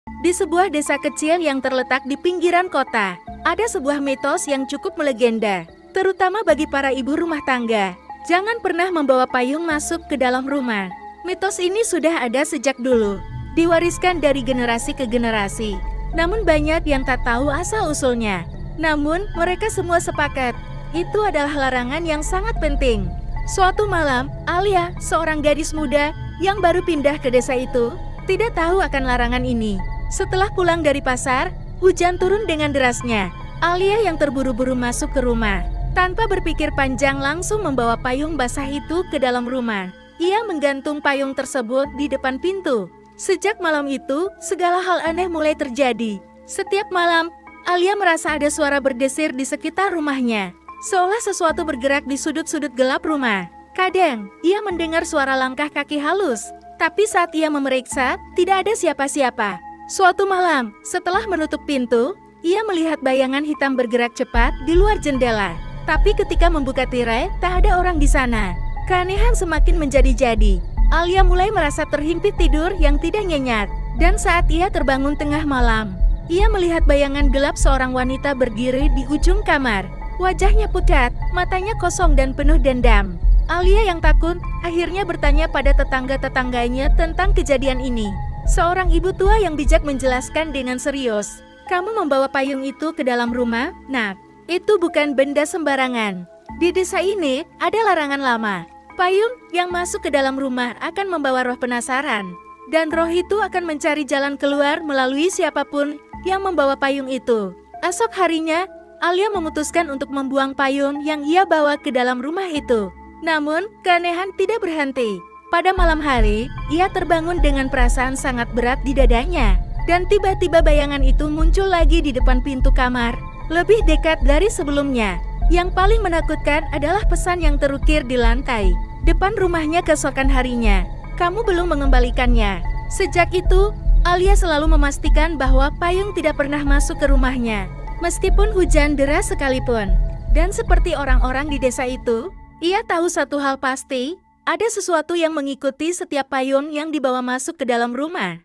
Di sebuah desa kecil yang terletak di pinggiran kota, ada sebuah mitos yang cukup melegenda, terutama bagi para ibu rumah tangga. Jangan pernah membawa payung masuk ke dalam rumah. Mitos ini sudah ada sejak dulu, diwariskan dari generasi ke generasi. Namun banyak yang tak tahu asal-usulnya. Namun, mereka semua sepakat, itu adalah larangan yang sangat penting. Suatu malam, Alia, seorang gadis muda yang baru pindah ke desa itu, tidak tahu akan larangan ini. Setelah pulang dari pasar, hujan turun dengan derasnya. Alia yang terburu-buru masuk ke rumah. Tanpa berpikir panjang langsung membawa payung basah itu ke dalam rumah. Ia menggantung payung tersebut di depan pintu. Sejak malam itu, segala hal aneh mulai terjadi. Setiap malam, Alia merasa ada suara berdesir di sekitar rumahnya. Seolah sesuatu bergerak di sudut-sudut gelap rumah. Kadang, ia mendengar suara langkah kaki halus. Tapi saat ia memeriksa, tidak ada siapa-siapa. Suatu malam, setelah menutup pintu, ia melihat bayangan hitam bergerak cepat di luar jendela. Tapi ketika membuka tirai, tak ada orang di sana. Keanehan semakin menjadi-jadi. Alia mulai merasa terhimpit tidur yang tidak nyenyak. Dan saat ia terbangun tengah malam, ia melihat bayangan gelap seorang wanita berdiri di ujung kamar. Wajahnya pucat, matanya kosong dan penuh dendam. Alia yang takut akhirnya bertanya pada tetangga-tetangganya tentang kejadian ini. Seorang ibu tua yang bijak menjelaskan dengan serius, "Kamu membawa payung itu ke dalam rumah, Nak. Itu bukan benda sembarangan. Di desa ini ada larangan lama. Payung yang masuk ke dalam rumah akan membawa roh penasaran. Dan roh itu akan mencari jalan keluar melalui siapapun yang membawa payung itu." Esok harinya, Alia memutuskan untuk membuang payung yang ia bawa ke dalam rumah itu. Namun, keanehan tidak berhenti. Pada malam hari, ia terbangun dengan perasaan sangat berat di dadanya. Dan tiba-tiba bayangan itu muncul lagi di depan pintu kamar, lebih dekat dari sebelumnya. Yang paling menakutkan adalah pesan yang terukir di lantai depan rumahnya keesokan harinya. "Kamu belum mengembalikannya." Sejak itu, Alia selalu memastikan bahwa payung tidak pernah masuk ke rumahnya, meskipun hujan deras sekalipun. Dan seperti orang-orang di desa itu, ia tahu satu hal pasti, ada sesuatu yang mengikuti setiap payung yang dibawa masuk ke dalam rumah.